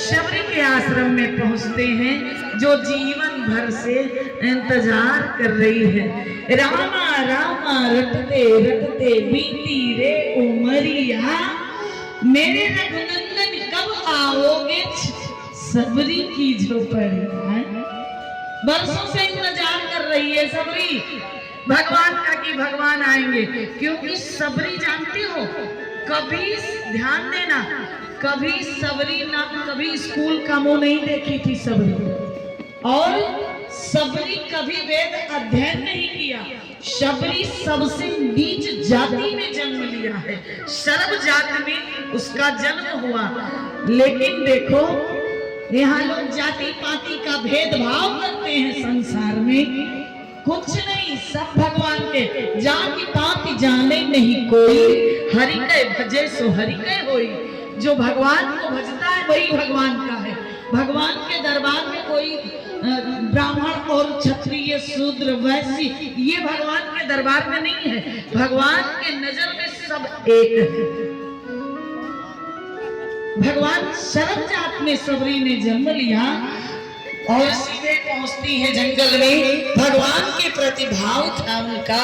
शबरी के आश्रम में पहुंचते हैं, जो जीवन भर से इंतजार कर रही है। रामा रामा रटते रटते बीती रे उमरिया, मेरे रघुनंदन कब आओगे सबरी की झोपड़ी। बरसों से इंतजार कर रही है सबरी भगवान का कि भगवान आएंगे, क्योंकि सबरी जानती हो, कभी ध्यान देना, कभी सबरी ना कभी स्कूल का मुंह नहीं देखी थी सबरी, और सबरी कभी वेद अध्ययन नहीं किया। सबरी सबसे नीच जाति में जन्म लिया है, सर्व जाति में उसका जन्म हुआ। लेकिन देखो यहाँ लोग जाति पाति का भेदभाव करते हैं संसार में, कुछ नहीं, सब भगवान के। जाति पाति जाने नहीं कोई, हरि के भजे सो हरि के होई। जो भगवान को भजता है वही भगवान का है। भगवान के दरबार में कोई ब्राह्मण और क्षत्रिय शूद्र वैश्य ये भगवान के दरबार में नहीं है। भगवान के नजर में सब एक है। भगवान सर्व जात में सबरी ने जन्म लिया और सीधे पहुंचती है जंगल में। भगवान के प्रति भाव था उनका।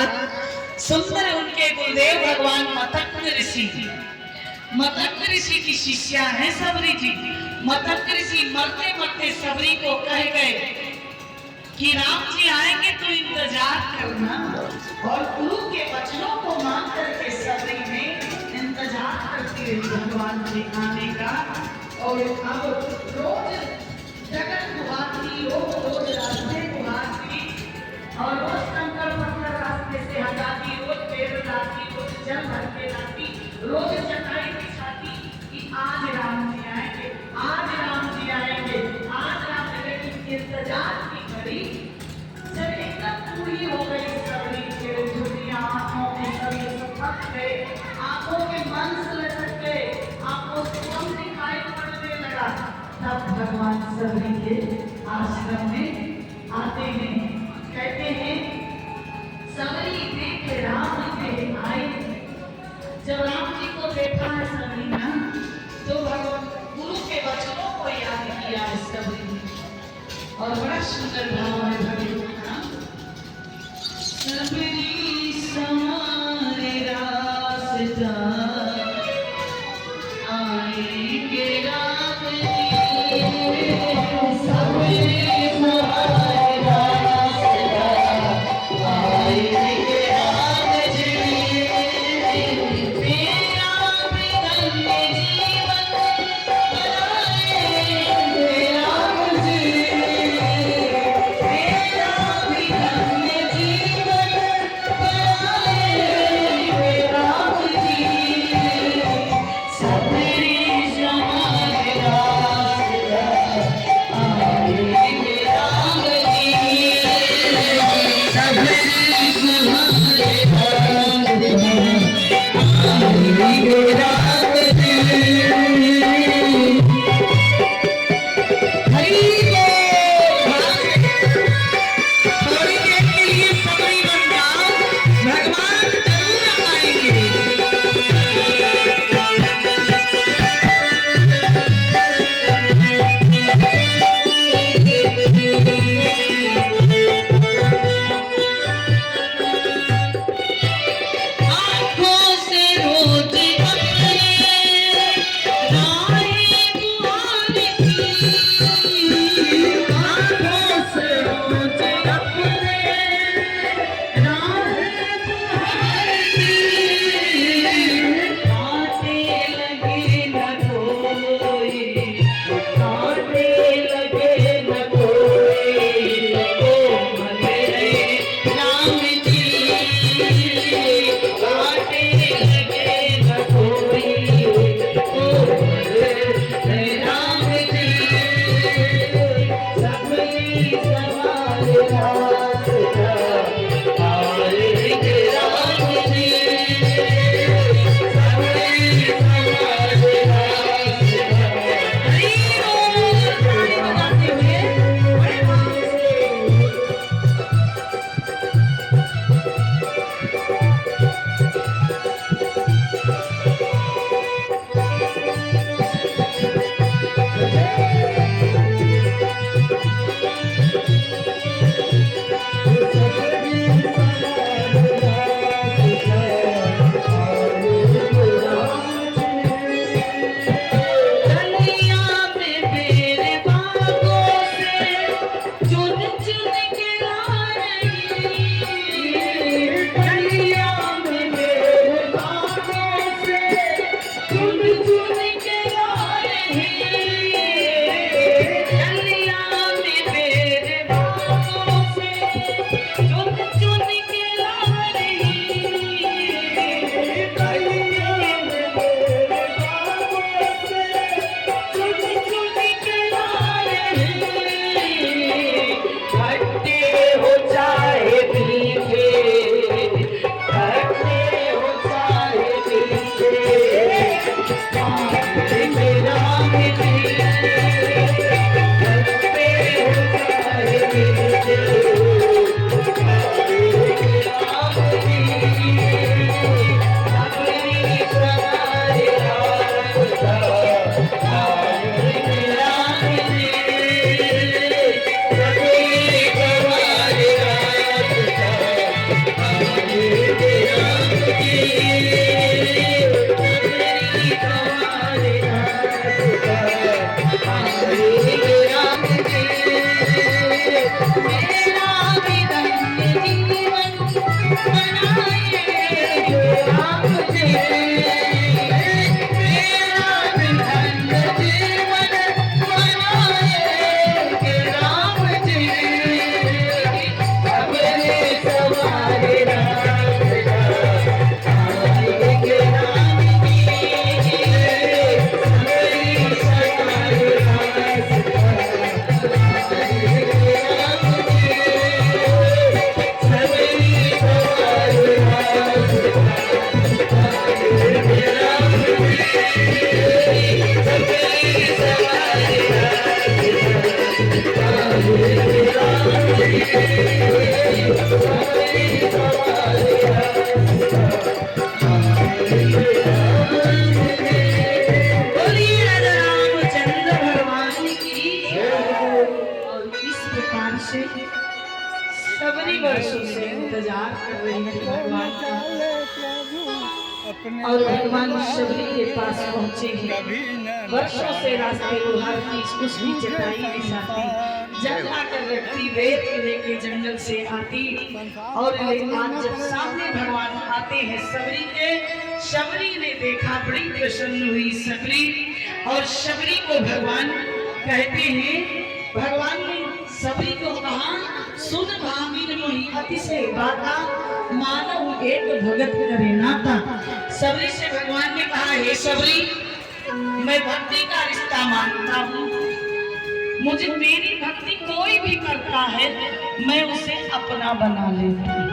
सुंदर उनके गुरुदेव भगवान मतंग ऋषि, मतंग ऋषि की शिष्या है सबरी जी। मतंग ऋषि मरते मरते सबरी को कह गए कि राम जी आएंगे तो इंतजार करना, और गुरु के वचनों को मान करके सबरी ने इंतजार करती रही भगवान के आने का। और अब रोज जगत गुहाती, रोज रास्ते गुहाती, और रोज कंकड़ पत्थर रास्ते से हटाती, रोज पेड़ लाती, रोज जल भर के लाती, रोज चटाई बिछाती कि आज राम जी आएंगे, आज राम जी आएंगे, आज राम जी। लेकिन इंतजार की घड़ी जब एकदम पूरी हो गई, सबरी के झुकी आंखों में सभी थक गए, आंखों के मन से लटक गए, आंखों से कम दिखाई पड़ने लगा, तब भगवान सबरी के आश्रम में आते हैं। कहते हैं सबरी देखे राम के आए। जब राम जी को देखा है सबरी ना, तो भगवान गुरु के वचनों को याद किया है सबरी ने, और बड़ा सुंदर भाव है भगवान का। सबरी समारे रास्ता आएंगे राम जी, सबरी समारे रास्ता आएंगे राम जी, मेरा धन्य जीवन बनाएंगे राम जी, मेरा धन्य जीवन बनाएंगे कितनी वर्षों से इंतजार कर रही थी भगवान का, और भगवान शबरी के पास पहुंचे हैं। वर्षों से रास्ते गुहारती, उसकी चटाई बिछाती, जल आकर रखती, रेत लेके जंगल से आती, और आज जब सामने भगवान आते हैं शबरी के, शबरी ने देखा, बड़ी प्रसन्न हुई शबरी, और शबरी को भगवान कहते हैं, भगवान ने शबरी को कहा, सुन भामिन मोहि अतिशय बाता, मानव एक भगत करे नाता। शबरी से भगवान ने कहा, हे शबरी, मैं भक्ति का रिश्ता मानता हूँ, मुझे मेरी भक्ति कोई भी करता है मैं उसे अपना बना लेती हूँ।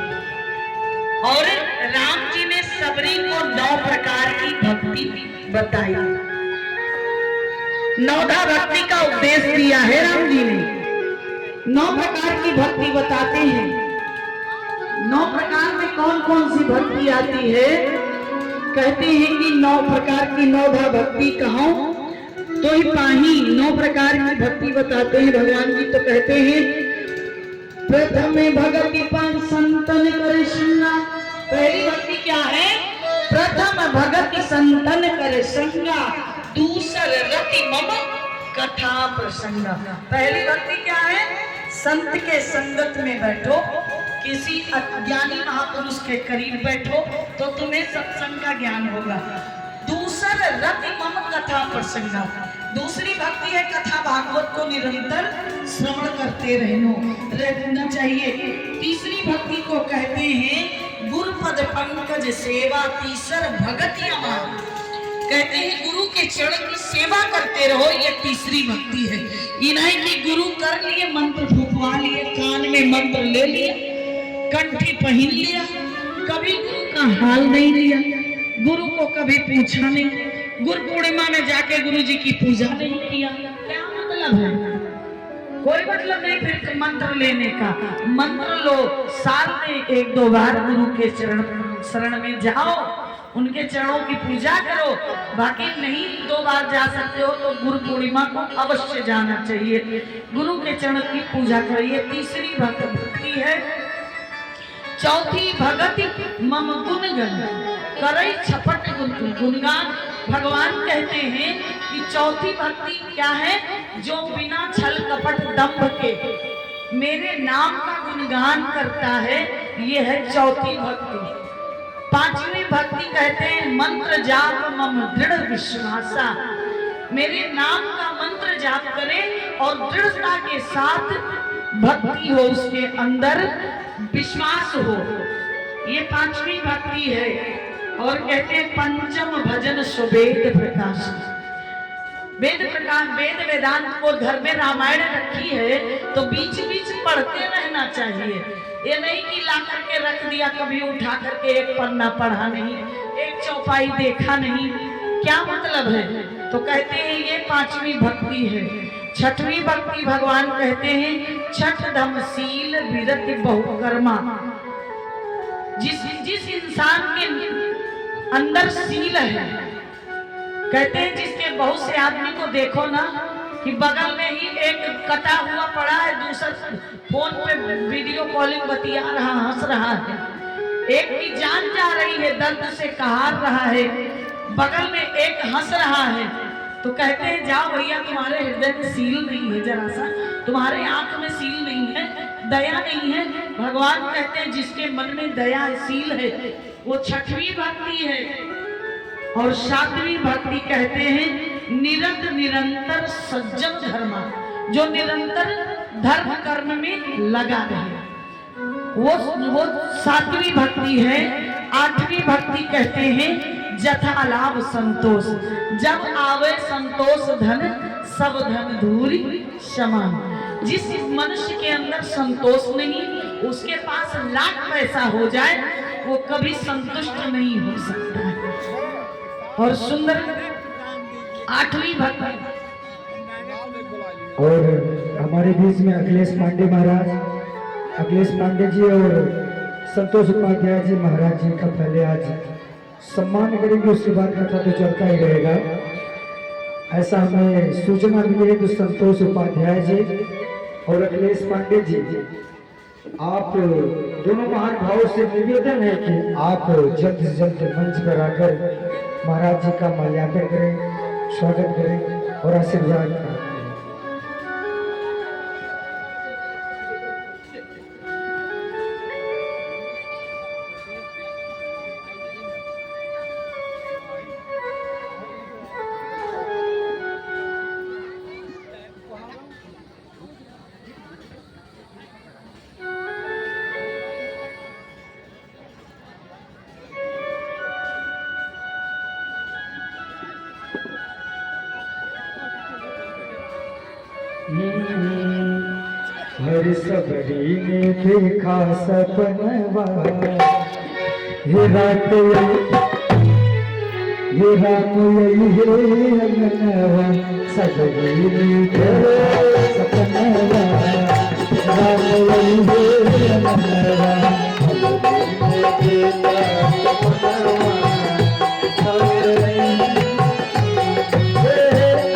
और राम जी ने शबरी को 9 प्रकार की भक्ति बताई, 9धा भक्ति का उपदेश दिया है राम जी ने। 9 प्रकार की भक्ति बताते हैं। 9 प्रकार में कौन कौन सी भक्ति आती है? कहते हैं कि 9 प्रकार की 9धा भक्ति कहो तो ही पाही। 9 प्रकार की भक्ति बताते हैं भगवान जी। तो कहते हैं, प्रथम भगति पान संतन करे संगा। पहली भक्ति क्या है? प्रथम भगति संतन करे संगा, दूसर रति मम कथा प्रसंगा। पहली भक्ति क्या है? संत के संगत में बैठो, किसी अज्ञानी महापुरुष के करीब बैठो तो तुम्हें सत्संग का ज्ञान होगा। दूसर रति मम कथा प्रसंगा, दूसरी भक्ति है कथा भागवत को निरंतर श्रवण करते रहना चाहिए। तीसरी भक्ति को कहते हैं गुरुपद पंकज सेवा, तीसर भगति अमान। कहते हैं गुरु के चरण की सेवा करते रहो, ये तीसरी भक्ति है। ये नहीं कि गुरु कर लिए, मंत्र फुकवा लिए, कान में मंत्र ले लिया, कंठी पहन लिया, कभी गुरु का हाल नहीं लिया, गुरु को कभी पूछा नहीं, गुरु पूर्णिमा में जाके गुरु जी की पूजा नहीं किया, क्या मतलब है? कोई मतलब नहीं फिर मंत्र लेने का। मंत्र लो, साल में 1-2 बार गुरु के शरण में जाओ, उनके चरणों की पूजा करो। बाकी नहीं 2 बार जा सकते हो तो गुरु पूर्णिमा को अवश्य जाना चाहिए, गुरु के चरण की पूजा करिए। तीसरी भक्ति है। चौथी भगति मम गुणगन करई छपट गुणगान। भगवान कहते हैं कि चौथी भक्ति क्या है? जो बिना छल कपट दंभ के मेरे नाम का गुणगान करता है, ये है चौथी भक्ति। पांचवी भक्ति कहते हैं मंत्र जाप मम दृढ़ विश्वासा। मेरे नाम का मंत्र जाप करें और दृढ़ता के साथ भक्ति हो, उसके अंदर विश्वास हो, ये पांचवी भक्ति है। और कहते हैं पंचम भजन सुवेद प्रकाश। वेद प्रकाश, वेद वेदांत को घर में रामायण रखी है तो बीच बीच पढ़ते रहना चाहिए। ये नहीं कि ला करके रख दिया, कभी उठा करके एक पन्ना पढ़ा नहीं, एक चौपाई देखा नहीं, क्या मतलब है? तो कहते हैं ये पांचवी भक्ति है। छठवीं भक्ति भगवान कहते हैं छठ धम शील विरति बहुकर्मा। जिस इंसान के अंदर शील है, कहते हैं जिसके बहुत से आदमी को देखो ना कि बगल में ही एक कटा हुआ पड़ा है, दूसरा फोन पे वीडियो कॉलिंग बतिया रहा, हंस रहा है, एक की जान जा रही है, दर्द से कहार रहा है, बगल में एक हंस रहा है। तो कहते हैं जाओ भैया, तुम्हारे हृदय में सील नहीं है, जरा सा तुम्हारे आंख में सील नहीं है, दया नहीं है। भगवान कहते हैं जिसके मन में दया सील है वो छठवीं भक्ति है। और सातवीं भक्ति कहते हैं निरंतर सज्जन धर्मा, जो निरंतर धर्म कर्म में लगा रहे, वो सातवीं भक्ति है। आठवीं भक्ति कहते हैं जथा लाभ संतोष। जब आवे संतोष धन सब धन धूरी समान। जिस मनुष्य के अंदर संतोष नहीं, उसके पास लाख पैसा हो जाए वो कभी संतुष्ट नहीं हो सकता है। और सुंदर आठवीं भक्ति। और हमारे बीच में अखिलेश पांडे महाराज, अखिलेश पांडे जी और संतोष उपाध्याय जी महाराज जी का पहले आज सम्मान करेंगे, उसके बाद कथा तो चलता ही रहेगा। ऐसा हमें सूचना मिली है कि संतोष उपाध्याय जी और अखिलेश पांडे जी आप दोनों महान भाव से निवेदन है कि आप जल्द से जल्द मंच पर आकर महाराज जी का माल्यार्पण करें, स्वागत करें और आशीर्वाद प्राप्त करें। हर सबरी ने देखा सपनवा, हे रात ये रात यही है अंगनवा, सबरी ने देखा सपनवा, रात यही है अंगनवा, सबरी ने देखा सपनवा,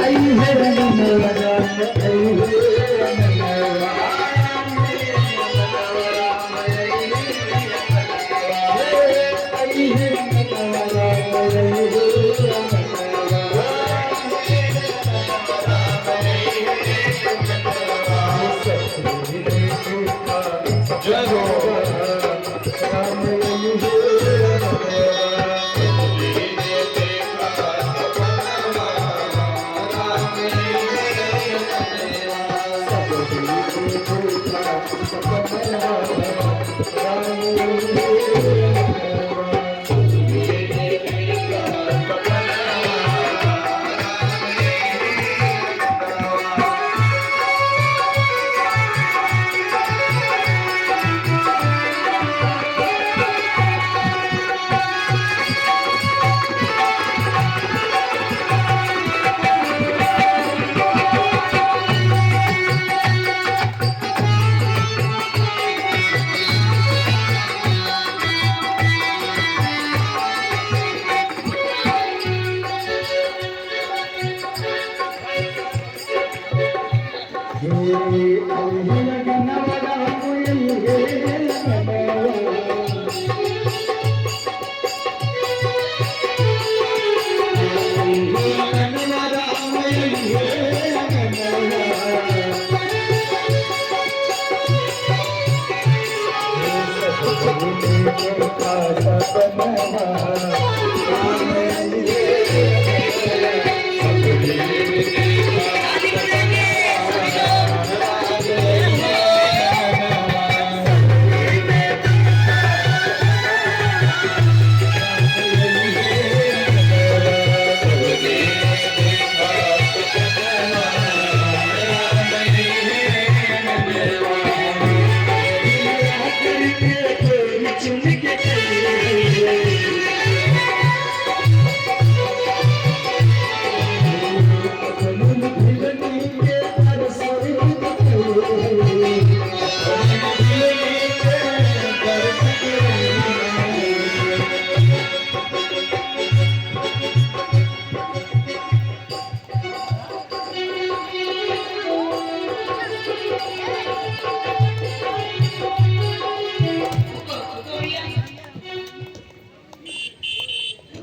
आई है अंगनवा, आई है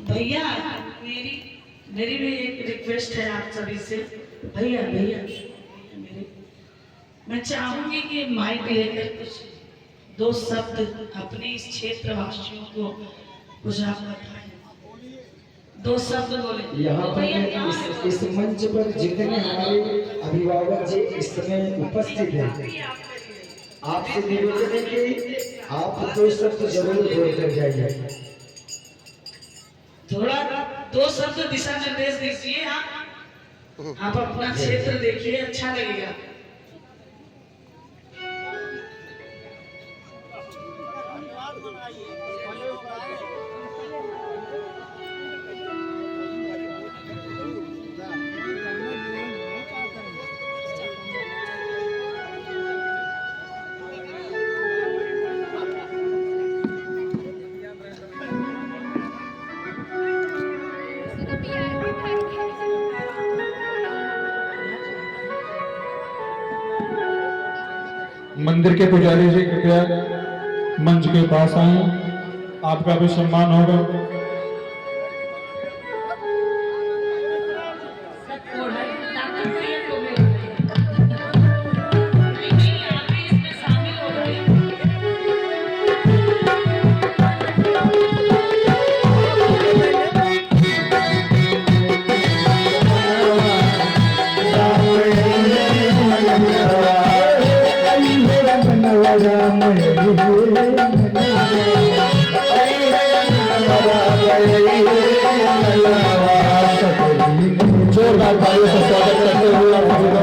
भैया मेरी मेरी भी एक रिक्वेस्ट है आप सभी से। भैया भैया मेरी मैं चाहूंगी कि माइक लेकर कुछ दो शब्द अपने इस क्षेत्र वासियों को कुछ आप बताएं, दो शब्द बोले। यहाँ पर इस मंच पर जितने हमारे अभिभावक जी इस समय उपस्थित हैं, आपसे निवेदन है कि आप दो शब्द जरूर बोलकर जाइए। थोड़ा दो शब्द दिशा निर्देश दीजिए। आप अपना क्षेत्र देखिए, अच्छा लगेगा। मंदिर के पुजारी जी कृपया मंच के पास आए, आपका भी सम्मान होगा। जोरदार तालियों से स्वागत करते हुए आप सभी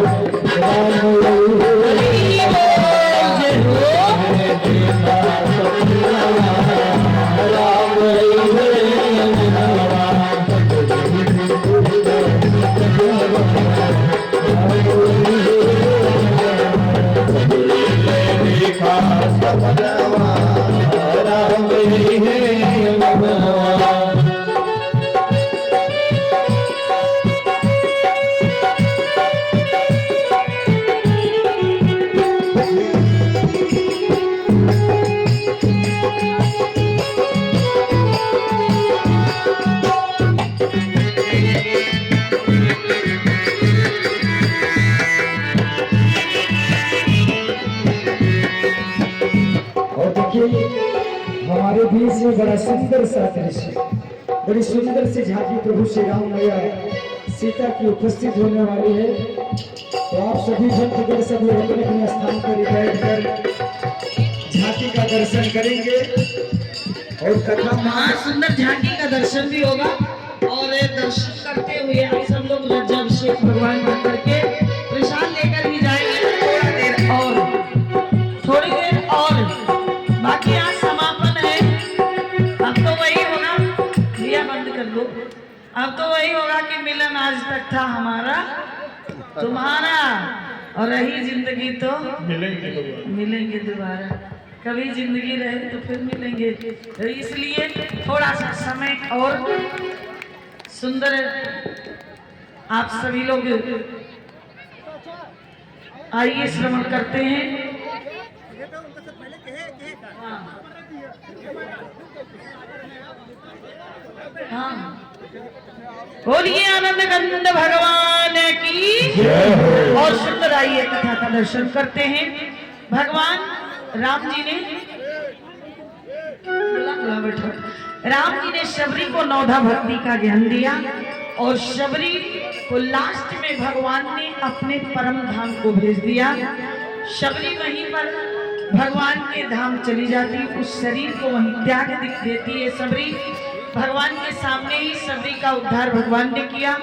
लोग हमारे बीच में बड़ा सुंदर सा दृश्य, बड़ी सुंदर सी झांकी प्रभु श्री राम मैया सीता की उपस्थित होने वाली है। तो आप सभी भक्तगण सभी अपने अपने स्थान पर बैठकर झांकी का दर्शन करेंगे और कथा वहाँ सुंदर झांकी का दर्शन भी होगा। और दर्शन करते हुए आप सब लोग रज्जाभिषेक भगवान का करके प्रसाद लेकर ही जाएंगे। थोड़ा देर और थोड़ी देर और बाकी आज समापन है। अब तो वही होगा, दिया बंद कर दो। अब तो वही होगा कि मिलन आज तक था हमारा तुम्हारा, और रही जिंदगी तो मिलेंगे दोबारा। कभी जिंदगी रहे तो फिर मिलेंगे। तो इसलिए थोड़ा सा समय और सुंदर आप सभी लोग आइए श्रवण करते हैं। हाँ, बोलिए आनंद कंद भगवान की। और सुंदर आइए कथा का दर्शन करते हैं। भगवान राम जी ने शबरी को नौधा भक्ति का ज्ञान दिया और शबरी को लास्ट में भगवान ने अपने परम धाम को भेज दिया। शबरी वहीं पर भगवान के धाम चली जाती, उस शरीर को वहीं त्याग देती है शबरी। भगवान के सामने ही शबरी का उद्धार भगवान ने किया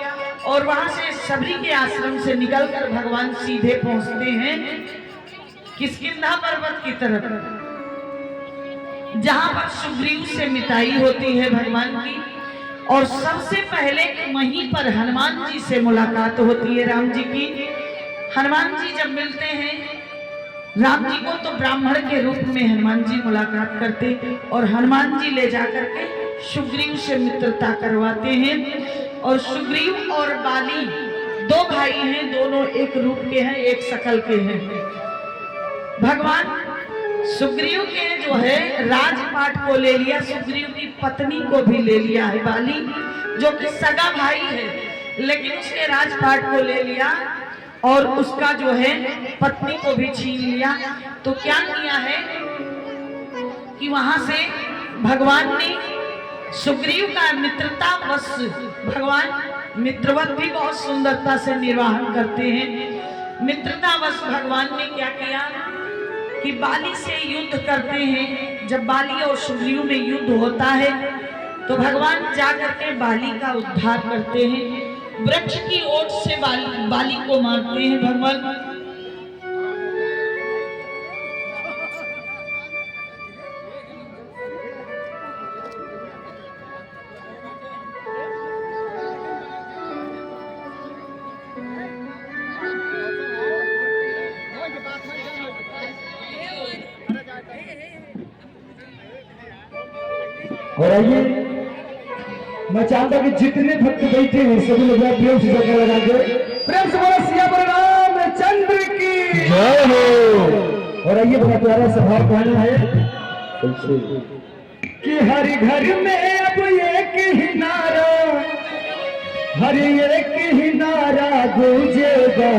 और वहां से शबरी के आश्रम से निकलकर भगवान सीधे पहुंचते हैं किष्किंधा पर्वत की तरफ, जहां पर सुग्रीव से मिताई होती है भगवान की। और सबसे पहले वहीं पर हनुमान जी से मुलाकात होती है राम जी की। हनुमान जी जब मिलते हैं राम जी को तो ब्राह्मण के रूप में हनुमान जी मुलाकात करते और हनुमान जी ले जाकर के सुग्रीव से मित्रता करवाते हैं। और सुग्रीव और बाली दो भाई हैं, दोनों एक रूप के हैं, एक शकल के हैं। भगवान सुग्रीव के जो है राजपाट को ले लिया, सुग्रीव की पत्नी को भी ले लिया है बाली, जो कि सगा भाई है, लेकिन उसके राजपाट को ले लिया और उसका जो है पत्नी को भी छीन लिया। तो क्या किया है कि वहां से भगवान ने सुग्रीव का मित्रता वश, भगवान मित्रवत भी बहुत सुंदरता से निर्वाहन करते हैं। मित्रता वश भगवान ने क्या किया कि बाली से युद्ध करते हैं। जब बाली और सुग्रीव में युद्ध होता है तो भगवान जाकर के बाली का उद्धार करते हैं। वृक्ष की ओट से बाली को मारते हैं भगवान। और आइए मैं चाहता कि जितने भक्त बैठे हैं सभी लोग प्रेम से जगह लगा दे, प्रेम से बोलो सिया रामचंद्र की जय हो। और आइए बड़ा प्यारा सा भाव गाना है कि हर घर में अब एक ही नारा, हर एक ही नारा गूंजेगा।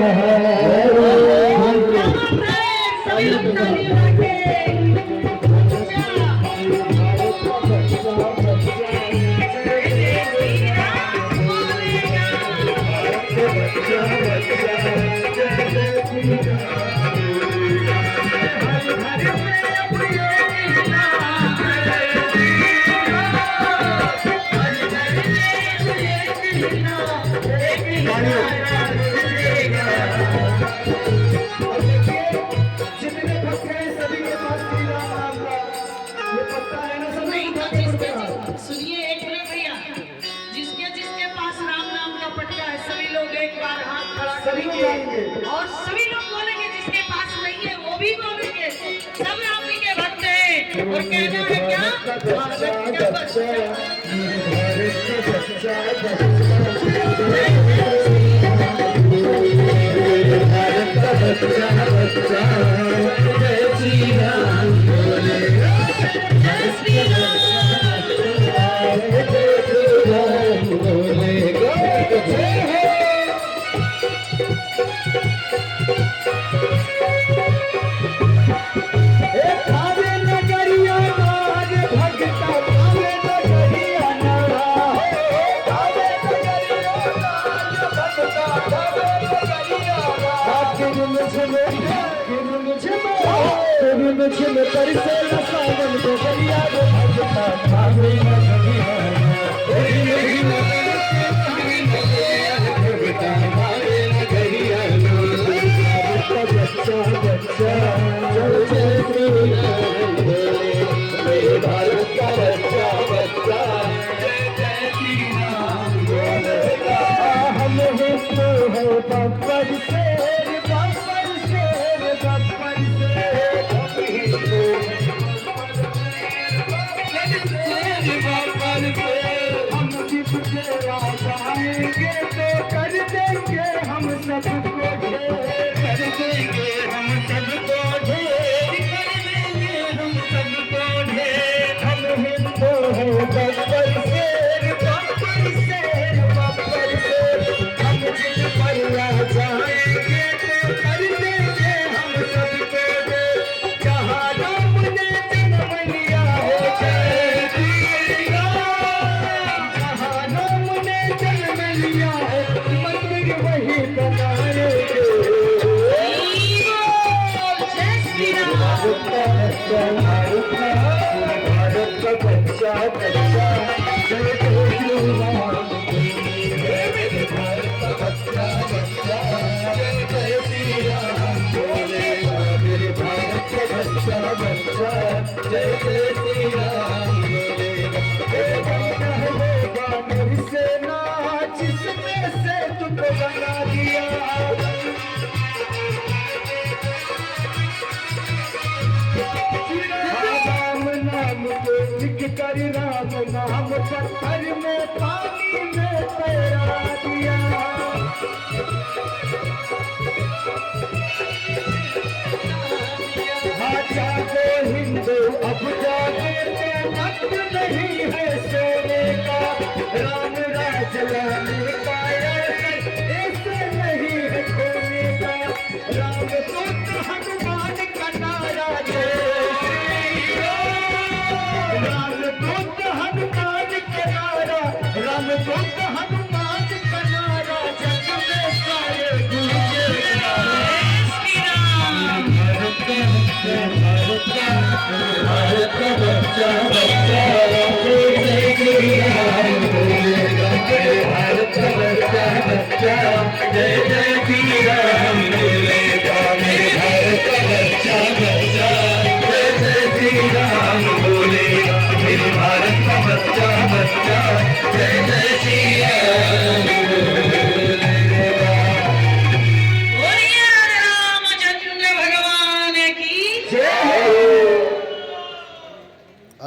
सुनिए एक मिनट भैया, जिसके जिसके पास राम नाम का पटका है सभी लोग एक बार हाथ खड़ा करेंगे और सभी लोग बोलेंगे, जिसके पास नहीं है वो भी बोलेंगे। सब राम जी के भक्त हैं और कहना है क्या, भारत का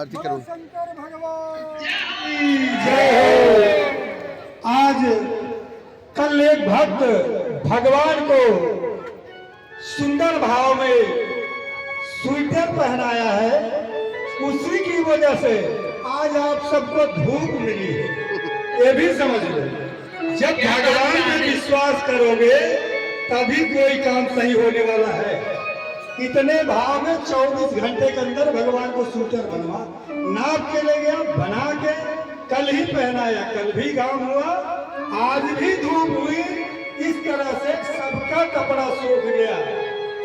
आरती करो। शंकर भगवान जय हो। आज कल एक भक्त भगवान को सुंदर भाव में स्वेटर पहनाया है, उसी की वजह से आज आप सबको धूप मिली है। ये भी समझ लो, जब भगवान में विश्वास करोगे तभी कोई काम सही होने वाला है। इतने भाव में 24 घंटे के अंदर भगवान को स्वेटर बनवा, नाप के ले गया, बना के कल ही पहनाया, कल भी काम हुआ, आज भी धूप हुई। इस तरह से सबका कपड़ा सूख गया।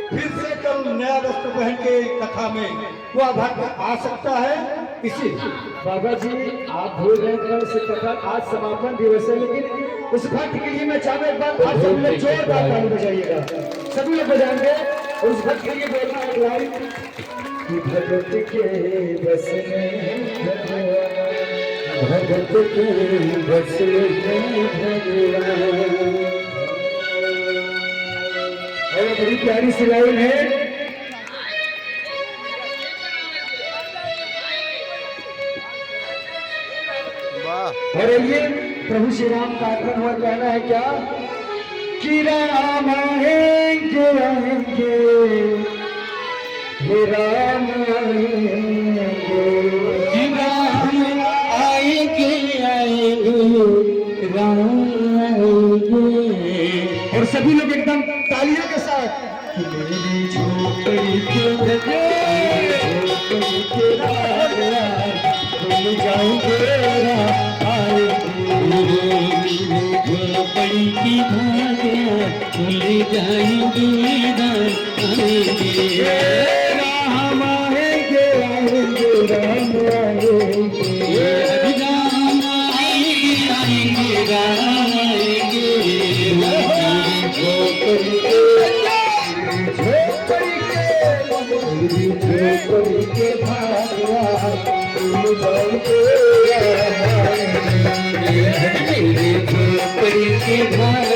फिर से कल नया वस्त्र पहन के कथा में वह भक्त आ सकता है। इसी बाबा जी आप भूल गए, कल से कथा आज समापन दिवस है, लेकिन उस भक्त के लिए मैं चाहता एक बात आप सब लोग जोरदार ताली बजाइएगा, सभी लोग बजाएंगे। और उस भक्त के लिए बोलना एक लाइन कि भगत के बस में भगत के बस में भगवान। और बड़ी प्यारी सी लाइन है, वाह और ये प्रभु श्री राम का आगमन हुआ, कहना है क्या कि राम आएंगे आएंगे, हे राम आएंगे, कि राम आएंगे आएंगे, राम आएंगे। और सभी लोग एकदम तालियों के साथ कि मेरी झोपड़ी के झोपड़ी के भूल जाऊंगे बड़ी की भाग्या भूल जाएंगे राम आएंगे आएंगे, राम आएंगे, राम आएंगे आएंगे राम आएंगे झोपड़ी के भाग्या भूल जाऊंगे, मेरे झोपड़ी के भाग्या